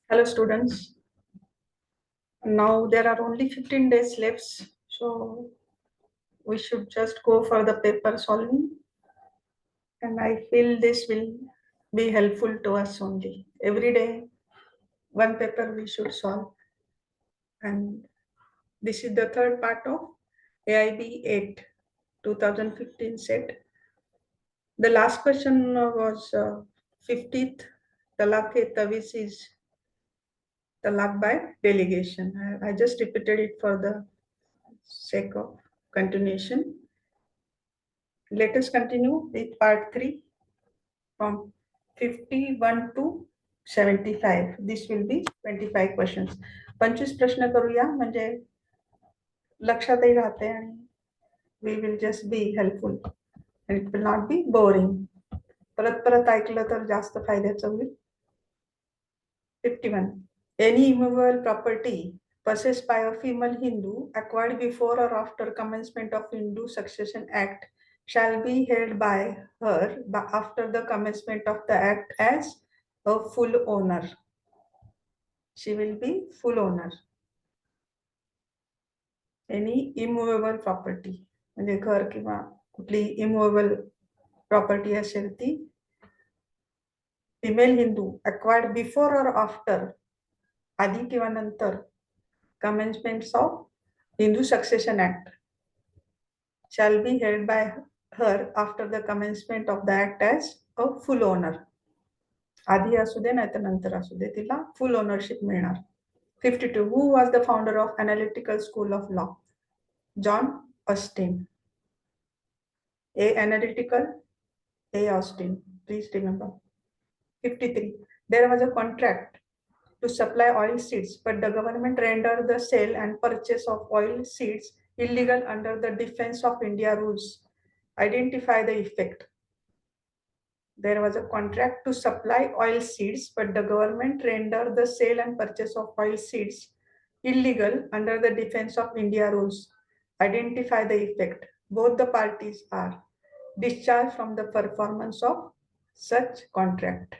Hello students. Now there are only 15 days left, so we should just go for the paper solving, and I feel this will be helpful to us only. Every day one paper we should solve, and this is the third part of AIB 8 2015 set. The last question was 50th Talak-e-Tavis is Talak by delegation. I just repeated it for the sake of continuation. Let us continue with part 3 from 51 to 75. This will be 25 questions. 25 प्रश्न करूया म्हणजे लक्षातही राहते आणि we will just be helpful and it will not be boring. परत परत ऐकलं तर जास्त फायद्याचं होईल. 51. Any immovable property possessed by a female Hindu acquired before or after commencement of Hindu Succession Act shall be held by her after the commencement of the act as a full owner. She will be full owner. Any immovable property म्हणजे घर किंवा कुठली immovable property असेल ती female Hindu acquired before or after आधी किंवा नंतर commencements of Hindu Succession Act shall be held by her after the commencement of the act as a full owner. आधी असू दे नाही तर नंतर असू दे तिला full ownership मिळणार. 52. Who was the founder of Analytical School of Law? John Austin. A. Analytical, A. Austin. Please remember. 53. There was a contract to supply oil seeds, but the government rendered the sale and purchase of oil seeds illegal under the Defense of India rules. Identify the effect. There was a contract to supply oil seeds, but the government rendered the sale and purchase of oil seeds illegal under the Defense of India rules. Identify the effect. Both the parties are discharged from the performance of such contract.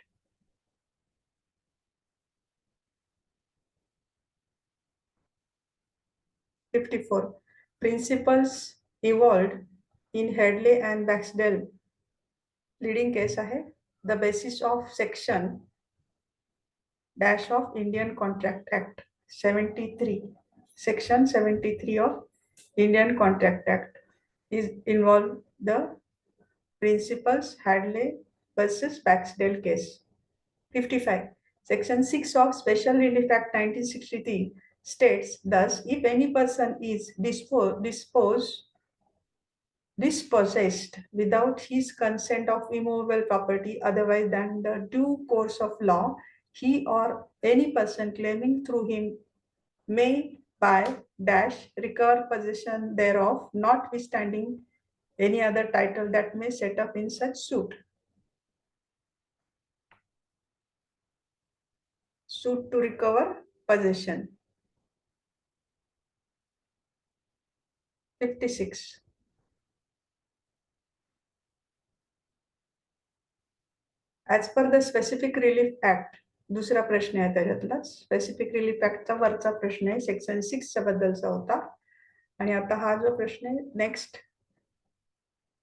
'54. Principles evolved in Headley and Baxdell. Leading case आहे. The basis of section dash of Indian Contract Act 73. Section 73 of Indian Contract Act is involved the principles Hadley versus Baxdell case. 55. Section 6 of Special Relief Act 1963 states thus, if any person is dispossessed without his consent of immovable property otherwise than the due course of law, he or any person claiming through him may by dash recover possession thereof, notwithstanding any other title that may set up in such suit. Suit to recover possession. 56. As per the Specific Relief Act, दुसरा प्रश्न आहे त्याच्यातला. Specific relief ऍक्टचा वरचा प्रश्न आहे, section 6 च्या बद्दलचा होता. आणि आता हा जो प्रश्न आहे next.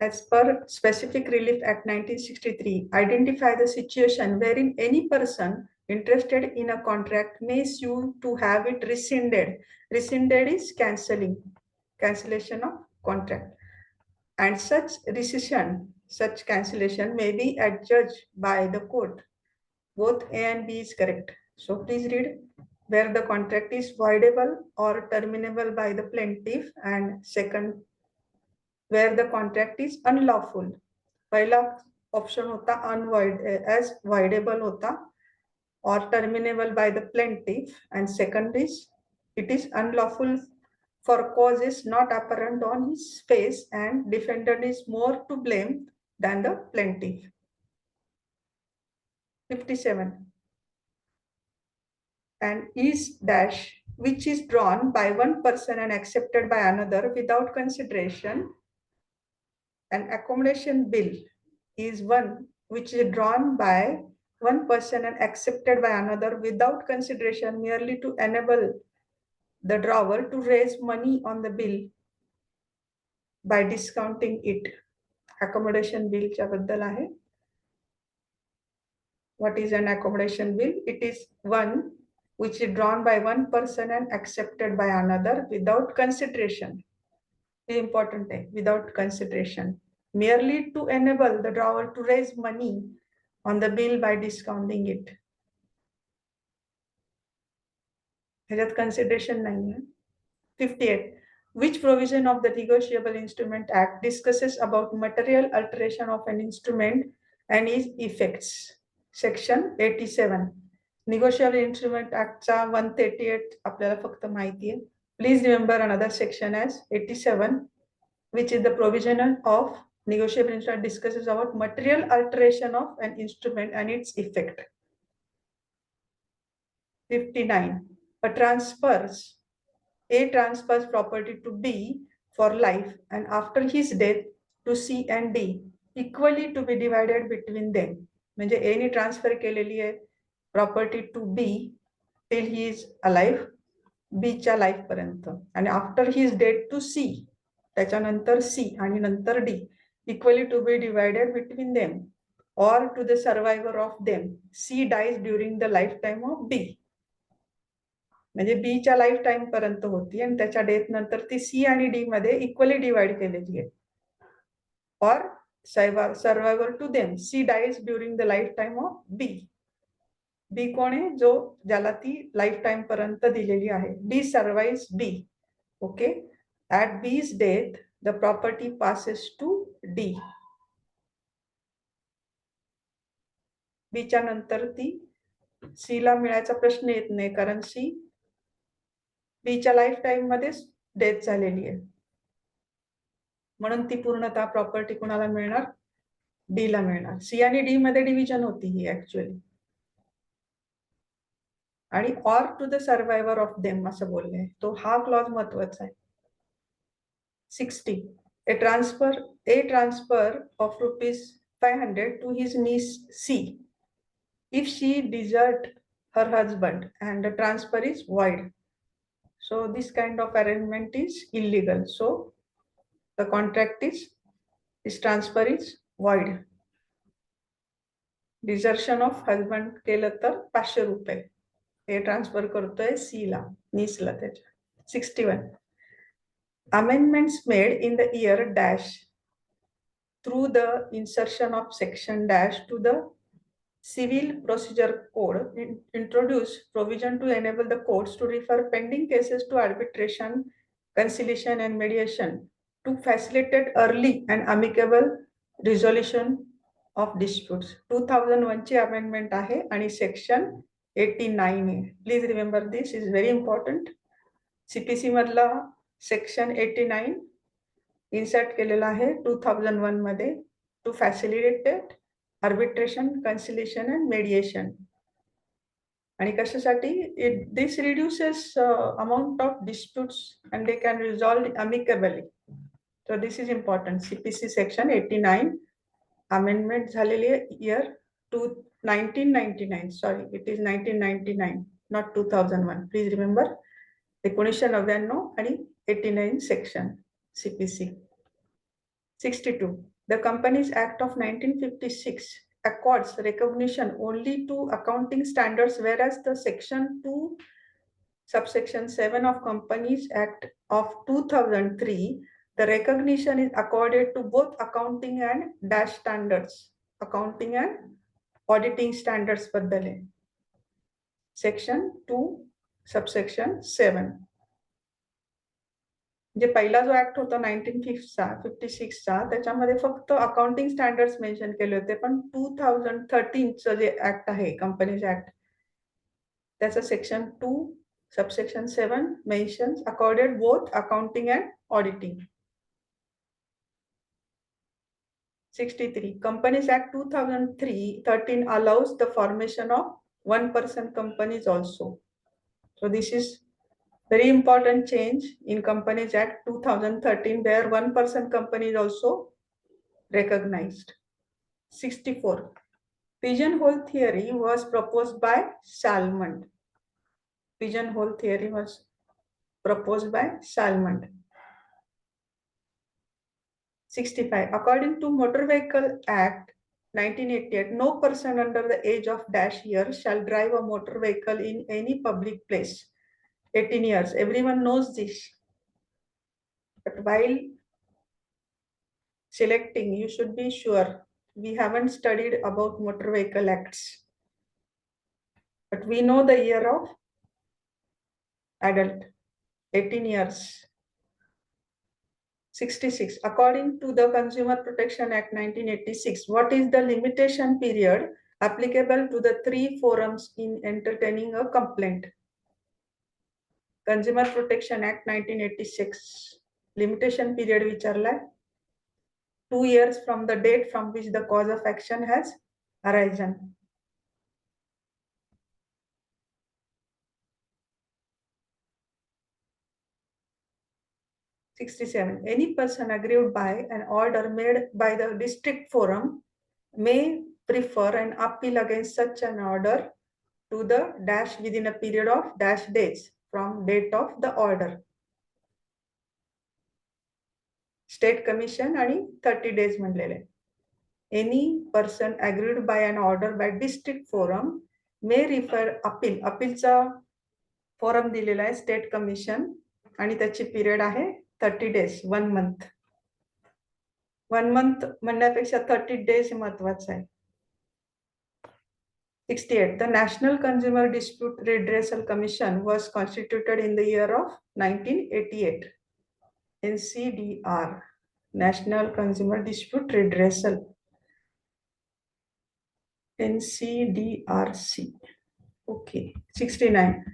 As per Specific Relief Act 1963, identify the situation wherein any person interested in a contract may sue to have it rescinded. Rescinded is cancelling, cancellation of contract. And such rescission, such cancellation may be adjudged by the court. Both A and B is correct. So please read. Where the contract is voidable or terminable by the plaintiff, and second, where the contract is unlawful. पहिला option होता unvoid as voidable होता or terminable by the plaintiff, and second is it is unlawful for causes not apparent on his face and defendant is more to blame than the plaintiff. 57. And is dash which is drawn by one person and accepted by another without consideration. An accommodation bill is one which is drawn by one person and accepted by another without consideration, merely to enable the drawer to raise money on the bill by discounting it. Accommodation bill च्या बद्दल आहे. What is an accommodation bill? It is one which is drawn by one person and accepted by another without consideration. Important है, without consideration, merely to enable the drawer to raise money on the bill by discounting it. ह्याच्यात consideration नाही आहे. 58. Which provision of the Negotiable Instrument Act discusses about material alteration of an instrument and its effects? Section 87. Negotiable Instrument Act चा 138 आपल्याला फक्त माहिती आहे. Please remember another section as 87, which is the provision of negotiable instrument discusses about material alteration of an instrument and its effect. 59. A transfers property to B for life and after his death to C and D equally to be divided between them. म्हणजे A ने transfer केलेली आहे property to B till he is alive, B च्या life पर्यंत, आणि after his death to C, त्याच्यानंतर C आणि नंतर D, equally to be divided between them or to the survivor of them. C dies during the lifetime of B. म्हणजे B च्या life time पर्यंत होती आणि त्याच्या डेथ नंतर ती सी आणि डी मध्ये इक्वली डिवाइड केलेली आहे. Or survivor to them. C dies during the life time of B. B कोण आहे? जो ज्याला ती लाईफ टाइम पर्यंत दिलेली आहे. D survives B. Okay. At B's death the property passes to D. बीच्या नंतर ती सी ला मिळायचा प्रश्न येत नाही कारण सी बीच्या लाईफ टाइम मध्येच डेथ झालेली आहे, म्हणून ती पूर्णतः प्रॉपर्टी कुणाला मिळणार? डी ला मिळणार. सी आणि डी मध्ये डिव्हिजन होती ही ऍक्च्युअली. आणि or to the survivor of them असं बोलले, तो हा क्लॉज महत्वाचा आहे. 60. A transfer of ₹500 to his niece C if she desert her husband and the transfer is void. So this kind of arrangement is illegal. So the contract is, this transfer is void. Desertion of husband केलं तर ₹500 हे transfer करतोय सी ला, नीसला त्याच्या. 61. Amendments made in the year dash through the insertion of section dash to the Civil Procedure Code introduce provision to enable the courts to refer pending cases to arbitration, conciliation and mediation to facilitate early and amicable resolution of disputes. 2001 ची amendment आहे आणि section 89 आहे. Please remember this is very important. CPC मधला section 89 insert केलेला आहे 2001 मध्ये to facilitate arbitration, conciliation and mediation. आणि कशासाठी? This reduces amount of disputes and they can resolve amicably. So this is important. CPC section 89 amendment झालेली आहे year 1999. Sorry, it is 1999, not 2001. Please remember 1999 आणि 89 section CPC. 62. The Companies Act of 1956 accords recognition only to accounting standards, whereas the section 2 subsection 7 of Companies Act of 2003, the recognition is accorded to both accounting and dash standards. Accounting and auditing standards बद्दल आहे. Section 2 subsection 7. जे पहिला जो act होता 1956 चा त्याच्यामध्ये फक्त accounting standards mention केले होते, पण 2013 चं जे ऍक्ट आहे कंपनीज ऍक्ट त्याचं section 2 subsection 7 mentions accorded both accounting and auditing. 63. Companies Act 2013 allows the formation of one-person companies also. So this is very important change in Companies Act 2013, where one-person company is also recognized. 64. Pigeonhole theory was proposed by Salmond. Pigeonhole theory was proposed by Salmond. 65. According to Motor Vehicle Act 1988, no person under the age of dash years shall drive a motor vehicle in any public place. 18 years. Everyone knows this. But while selecting, you should be sure we haven't studied about Motor Vehicle Acts. But we know the year of adult, 18 years. 66. According to the Consumer Protection Act 1986, what is the limitation period applicable to the 3 forums in entertaining a complaint? Consumer Protection Act 1986. Limitation period विचारलाय 2 years from the date from which the cause of action has arisen. Any person aggrieved by an order made by the district forum may prefer an appeal against such an order to the dash within a period of dash days from date of the order. State Commission आणि 30 days म्हणलेले. Any person aggrieved by an order by district forum may refer appeal. appealचा forum दिलेला आहे State Commission आणि त्याची period आहे 30 days, 1 month. 1 month म्हणण्यापेक्षा 30 days महत्वाचं आहे. 68. The National Consumer Dispute Redressal Commission was constituted in the year of 1988. NCDR, National Consumer Dispute Redressal. NCDRC. Okay. 69.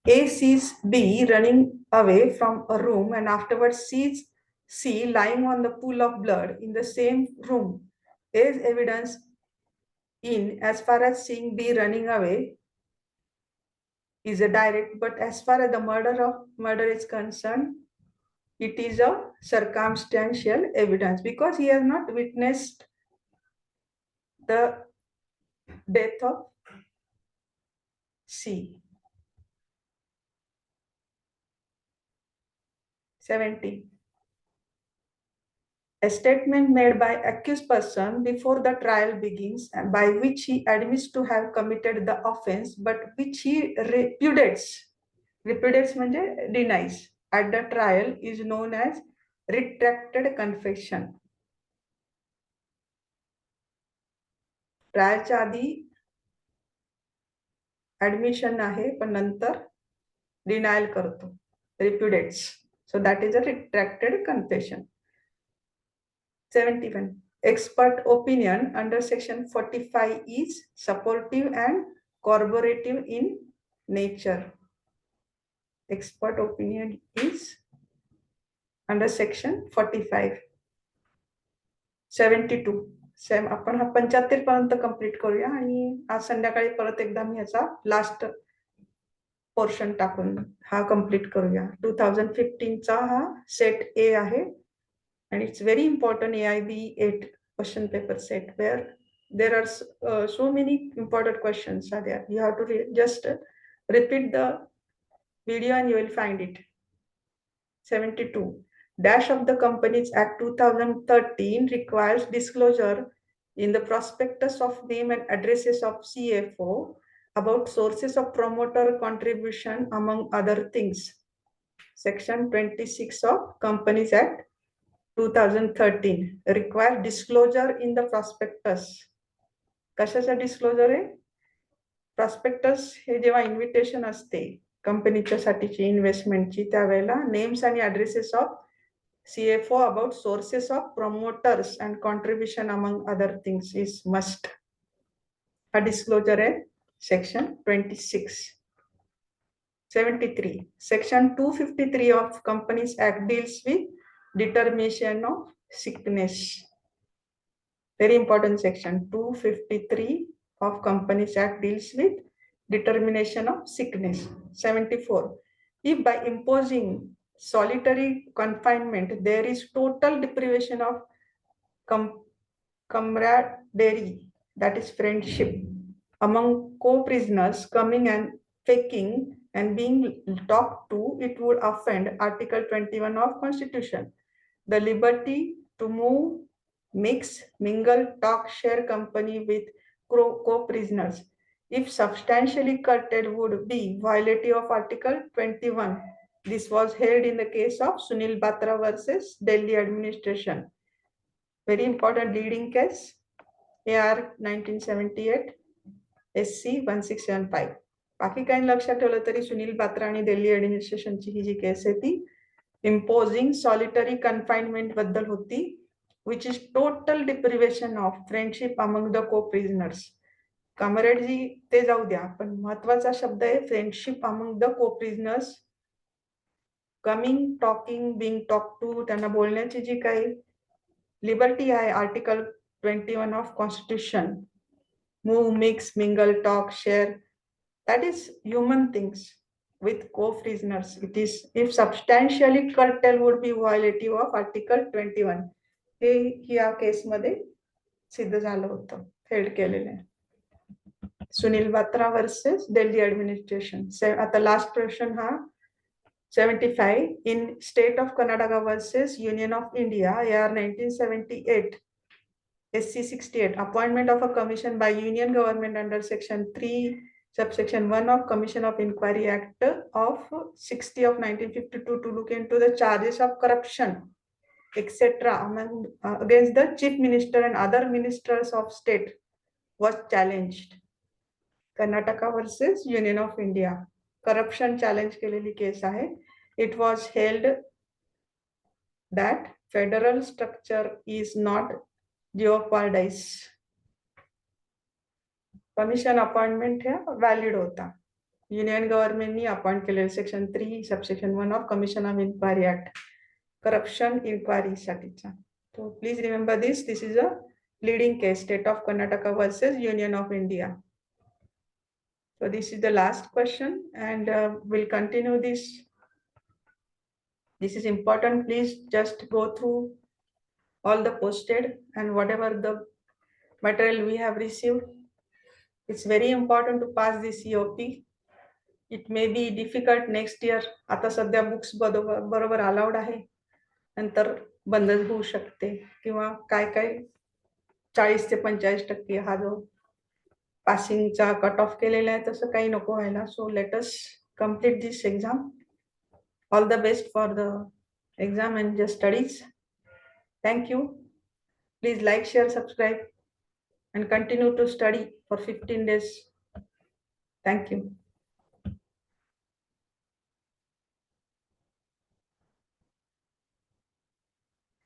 A sees B running away from a room and afterwards sees C lying on the pool of blood in the same room. Is evidence in as far as seeing B running away is a direct, but as far as the murder is concerned, it is a circumstantial evidence because he has not witnessed the death of C. 70. A statement made by accused person before the trial begins and by which he admits to have committed the offense but which he repudiates म्हणजे denies at the trial is known as retracted confession. ट्रायलच्या आधी admission आहे पण नंतर denial करतो, repudiates. So that is a retracted confession. 71. Expert opinion under section 45 is supportive and corroborative in nature. Expert opinion is under section 45. 72. आपण हा 75 पर्यंत complete करूया आणि आज संध्याकाळी परत एकदा मी याचा लास्ट पोर्शन टाकून हा कंप्लीट करूया. 2015 चा हा सेट ए आहे and it's very important AIBE 8 question paper set where there are so many important questions are there. You have to just repeat the video and you will find it. 72. Dash of the Companies Act 2013 requires disclosure in the prospectus of name and addresses of CFO about sources of promoter contribution among other things. Section 26 of Companies Act 2013 require disclosure in the prospectus. कशाचा disclosure आहे? Prospectus हे जेव्हा invitation असते कंपनीच्या साठीची इन्व्हेस्टमेंटची त्यावेळेला names आणि ऍड्रेसेस of CFO about sources of promoters and contribution among other things is must. A disclosure आहे section 26. 73. Section 253 of Companies Act deals with determination of sickness. Very important section. 253 of Companies Act deals with determination of sickness. 74. If by imposing solitary confinement there is total deprivation of camaraderie that is friendship among co-prisoners coming and faking and being talked to, it would offend Article 21 of Constitution. The liberty to move, mix, mingle, talk, share company with co-prisoners, if substantially curtailed, would be violative of Article 21. This was held in the case of Sunil Batra versus Delhi administration. Very important leading case, AR 1978, SC 1675. बाकी काही लक्षात ठेवलं तरी सुनील बात्रा आणि दिल्ली ऍडमिनिस्ट्रेशनची ही जी case आहे ती imposing solitary confinement बद्दल होती, which is total deprivation of friendship among the co-prisoners. कामरेडजी ते जाऊ द्या, पण महत्वाचा शब्द आहे friendship among the co-prisoners. Coming, talking, being talk to, त्यांना बोलण्याची जी काही लिबर्टी आहे article 21 of constitution, move, mix, mingle, talk, share, that is human things with co-prisoners. It is, if substantially curtailed, would be violative of Article 21. हे या case मध्ये सिद्ध झालं होतं, हेल्ड केलेलं आहे. Sunil Batra versus Delhi administration. आता लास्ट क्वेश्चन हा 75. In state of Karnataka versus Union of India, AR 1978, SC 68, appointment of a commission by Union government under Section 3, subsection 1 of Commission of Inquiry Act of 60 of 1952 to look into the charges of corruption, etc. against the Chief Minister and other ministers of state was challenged. Karnataka versus Union of India. Corruption challenge केलेली case आहे. It was held that federal structure is not jeopardized. Commission appointment है valid होता. Union गव्हर्नमेंटनी appoint केलेलं section 3 subsection 1 of commission of inquiry act, corruption inquiry साठीचा. तो please remember this is a leading case, state of Karnataka versus union of India. So this is the last question, and we'll continue this. This is important. Please just go through all the posted and whatever the material we have received. It's very important to pass this COP. It may be difficult next year. आता सध्या books बरोबर allowed आहे, नंतर बंद होऊ शकते, किंवा काय काय 40 ते 45% हा जो पासिंगचा कट ऑफ केलेला आहे तसं काही नको व्हायला. So let us complete this exam. All the best for the exam and your studies. Thank you. Please like, share, subscribe and continue to study for 15 days. Thank you.